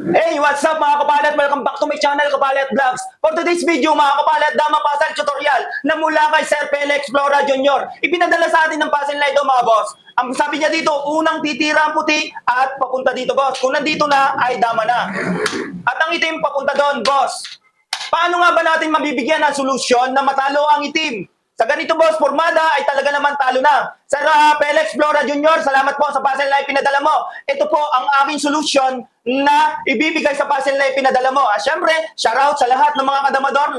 Hey, what's up mga kapalat? Welcome back to my channel, Kapalat Vlogs. For today's video mga kapalat, dama puzzle tutorial na mula kay Sir Felix Flora Jr. Ipinadala sa atin ng puzzle na ito mga boss. Ang sabi niya dito, unang titira ang puti at papunta dito boss. Kung nandito na, ay dama na. At ang itim papunta doon boss. Paano nga ba natin mabibigyan ng solusyon na matalo ang itim? Sa ganito boss, formada ay talaga naman talo na. Sir Felix Flora Jr., salamat po sa puzzle na ipinadala mo. Ito po ang aming solusyon na ibibigay sa puzzle na ipinadala mo. Siyempre, shoutout sa lahat ng mga kadamador,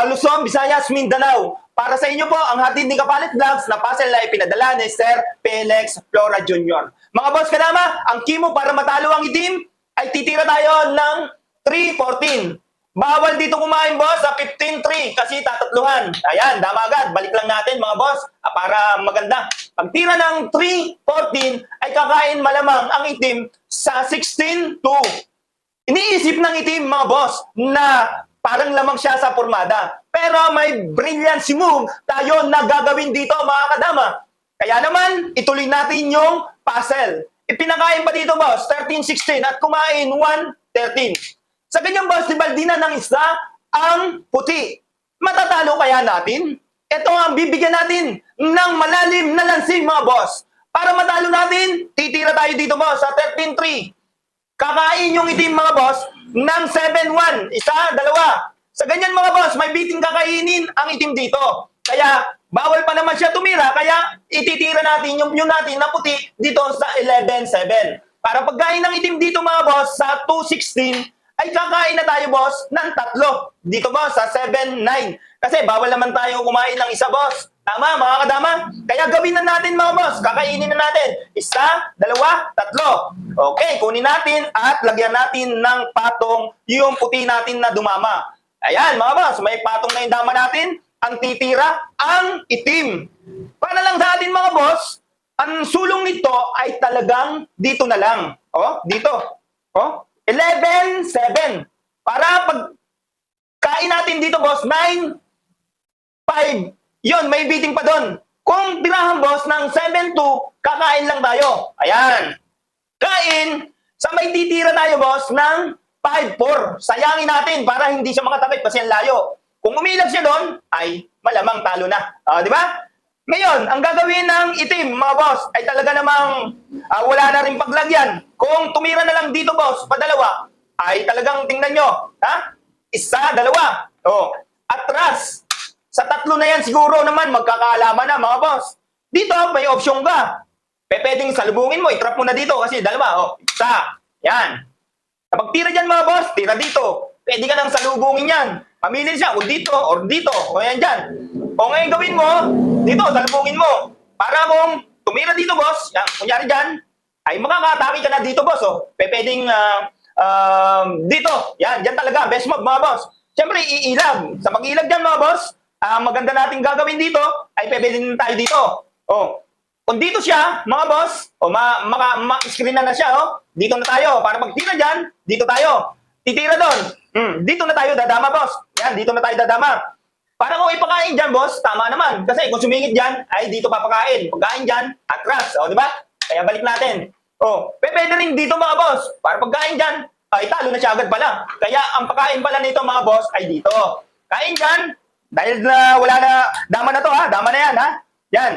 Luzon, Visayas, Mindanao. Para sa inyo po, ang hatid ni Kapalat Vlogs na puzzle na ipinadala ni Sir Felix Flora Jr. Mga boss kadama, ang kimo para matalo ang itim ay titira tayo ng 3-14. Bawal dito kumain, boss, sa 15-3 kasi tatatluhan. Ayan, dama agad. Balik lang natin, mga boss, para maganda. Pag tira ng 3-14, ay kakain malamang ang itim sa 16-2. Iniisip ng itim, mga boss, na parang lamang siya sa formada. Pero may brilliance move tayo na gagawin dito, mga kadama. Kaya naman, ituloy natin yung puzzle. Ipinakain pa dito, boss, 13-16 at kumain 1-13. Sa ganyang boss, di na ng isa ang puti. Matatalo kaya natin? Ito ang bibigyan natin ng malalim na lansing, mga boss. Para matalo natin, titira tayo dito, boss, sa 13-3. Kakain yung itim, mga boss, ng 7-1. Isa, dalawa. Sa ganyan, mga boss, may biting kakainin ang itim dito. Kaya, bawal pa naman siya tumira, kaya ititira natin yung natin na puti dito sa 11-7. Para pagkain ng itim dito, mga boss, sa 2-16, ay kakain na tayo, boss, ng 3. Dito, boss, sa 7-9. Kasi bawal naman tayo kumain ng isa, boss. Tama, mga kadama? Kaya gawin na natin, mga boss. Kakainin na natin. 1, 2, 3. Okay, kunin natin at lagyan natin ng patong yung puti natin na dumama. Ayan, mga boss, may patong na yung dama natin. Ang titira, ang itim. Para lang sa atin, mga boss, ang sulong nito ay talagang dito na lang. Oh, dito. Oh, 11-7. Para pag kain natin dito, boss, 9-5. Yun, may biting pa doon. Kung tirahan, boss, ng 7-2, kakain lang tayo. Ayan. Kain, sa may titira tayo, boss, ng 5-4. Sayangin natin para hindi siya makatapit kasi ang layo. Kung umilag siya doon, ay malamang talo na. Di ba? Ngayon, ang gagawin ng itim, mga boss, ay talaga namang wala na rin paglagyan. Kung tumira na lang dito, boss, padalawa, ay talagang tingnan nyo. Ha? 1, 2. Oh, atras. Sa 3 na yan, siguro naman, magkakaalaman na, mga boss. Dito, may option ka. Pwedeng salubungin mo, itrap mo na dito kasi 2. Oh, 1. Yan. Kapag tira dyan, mga boss, tira dito. Pwede ka nang salubungin yan. Pamili siya, o dito, o dito, o yan dyan. O ngayon gawin mo, dito, salubungin mo. Para kung tumira dito, boss, yan, kunyari dyan, ay makakatake ka na dito, boss. Oh. Pwedeng dito. Yan, dyan talaga, best move, mga boss. Siyempre, iilag. Sa pag-ilag dyan, mga boss, maganda natin gagawin dito, ay pwedeng tayo dito. Oh. Kung dito siya, mga boss, ma-screen na siya, oh. Dito na tayo. Para pag-tira dyan, dito tayo. Titira doon. Dito na tayo dadama, boss. Yan, dito na tayo dadama. Para kung ipakain dyan, boss, tama naman. Kasi kung sumingit dyan, ay dito papakain. Pagkain dyan, atras. O, di ba? Kaya balik natin. O, pwede rin dito, mga boss. Para pagkain dyan, ay talo na siya agad pala. Kaya ang pakain pala nito, mga boss, ay dito. Kain dyan. Dahil na wala na, dama na to, ha? Dama na yan, ha? Yan.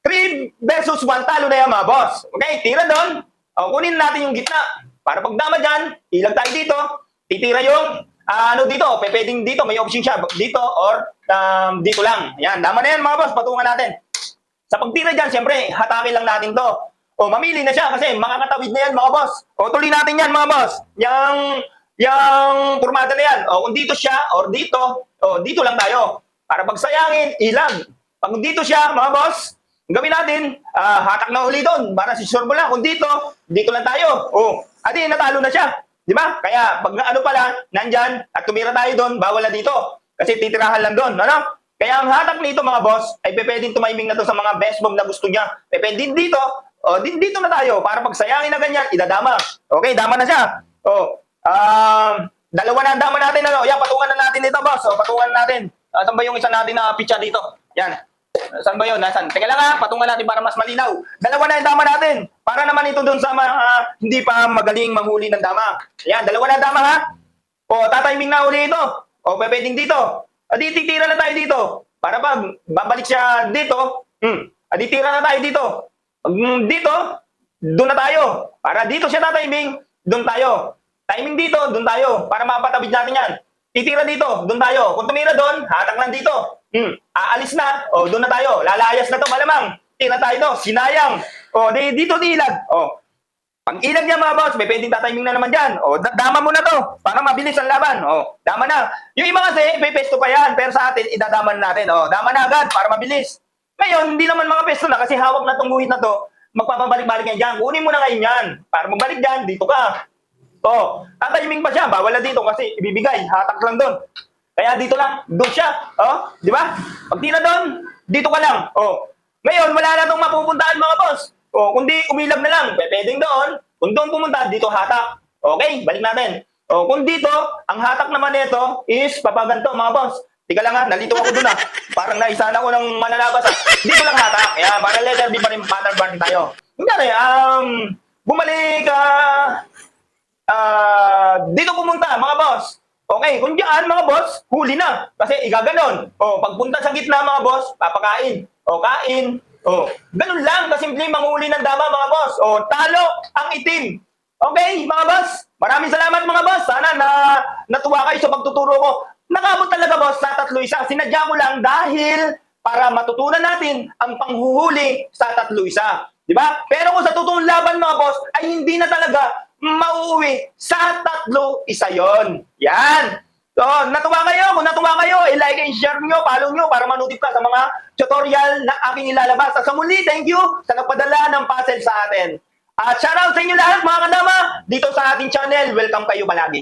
3 versus 1, talo na yan, mga boss. Okay, tira doon. O, kunin natin yung gitna. Para pagdama dyan, ilag tayo dito. Titira yung dito, pwedeng dito, may option siya, dito or dito lang. Yan, dama na yan, mga boss, patungan natin. Sa pagtira dyan, siyempre, hatakin lang natin to. O, mamili na siya kasi makakatawid na yan, mga boss. O, tuloy natin yan, mga boss. Yung formada na yan. O, kung dito siya or dito, o, dito lang tayo. Para pagsayangin, ilag. Pag dito siya, mga boss, gawin natin, hatak na uli doon. Para si Sorbo lang. Kung dito lang tayo. O, adi, natalo na siya. Di ba? Kaya pag ano pala, nandyan at tumira tayo doon, bawal na dito. Kasi titirahan lang doon. Ano? Kaya ang hatak nito, mga boss, ay pwedeng tumiming na to sa mga best move na gusto niya. Pwedeng dito, o dito na tayo. Para pag sayangin na ganyan, idadama. Okay, dama na siya. O, 2 na ang dama natin. Ano? Yan, patungan na natin dito, boss. O, patungan na natin. Saan ba yung isa natin na pitcha dito? Yan. Saan ba yun? Nasaan? Teka lang ha, patungan natin para mas malinaw. Dalawa na yung dama natin. Para naman ito dun sa mga hindi pa magaling manghuli ng dama. Ayan, dalawa na dama ha. O, tatiming na uli ito. O, pwedeng dito. Adi, titira na tayo dito. Para pag babalik siya dito, adi, tira na tayo dito. Dito, doon na tayo. Para dito siya tatiming, doon tayo. Timing dito, doon tayo. Para mapatabid natin yan. Titira dito, doon tayo. Kung tumira doon, hatak lang dito. Aalis na, o doon na tayo. Lalayas na to, malamang. Tira tayo to, sinayang. O, dito ilag. O, pag ilag niya mga boss, may pwedeng tatiming na naman dyan. O, dama mo na to, para mabilis ang laban. O, dama na. Yung iba kasi, may pesto pa yan. Pero sa atin, idadaman natin. O, dama na agad, para mabilis. Ngayon, hindi naman mga pesto na, kasi hawak na tong guhit na to. Magpapabalik-balik yan dyan. Kunin mo na ngayon yan. Para magbalik dyan, dito ka. O, tatiming pa siya. Bawal na dito kasi ibibigay. Hatak lang doon. Kaya dito lang, doon siya. Oh, di ba? Pag di na doon, dito ka lang. Oh. Ngayon, wala na itong mapupuntahan mga boss. Oh, kundi umilab na lang, pwedeng doon. Kung doon pumunta, dito hatak. Okay, balik natin. Oh, kung dito, ang hatak naman nito is papaganto mga boss. Tika lang ha, nalito ako doon ha. Parang naisana ko ng manlalabas ha. Dito lang hatak. Kaya para letter B pa rin pattern bar tayo. Kunyari, bumalik dito pumunta mga boss. Okay, kung diyan mga boss, huli na. Kasi igaganon. O, pagpunta sa gitna mga boss, papakain. O, kain. O, ganun lang. Kasimple manghuli ng dama mga boss. O, talo ang itim. Okay, mga boss. Maraming salamat mga boss. Sana natuwa kayo sa pagtuturo ko. Nakabot talaga boss sa 3-1. Sinadya ko lang dahil para matutunan natin ang panghuhuli sa 3-1. Diba? Pero kung sa totoong laban mga boss, ay hindi na talaga mauuwi sa 3-1 yon. Yan. So, natuwa kayo. Kung natuwa kayo, i-like and share nyo, follow nyo para manotify sa mga tutorial na aking ilalabas. At sa muli, thank you sa nagpadala ng puzzle sa atin. At shoutout sa inyo lahat mga kadama dito sa ating channel. Welcome kayo palagi.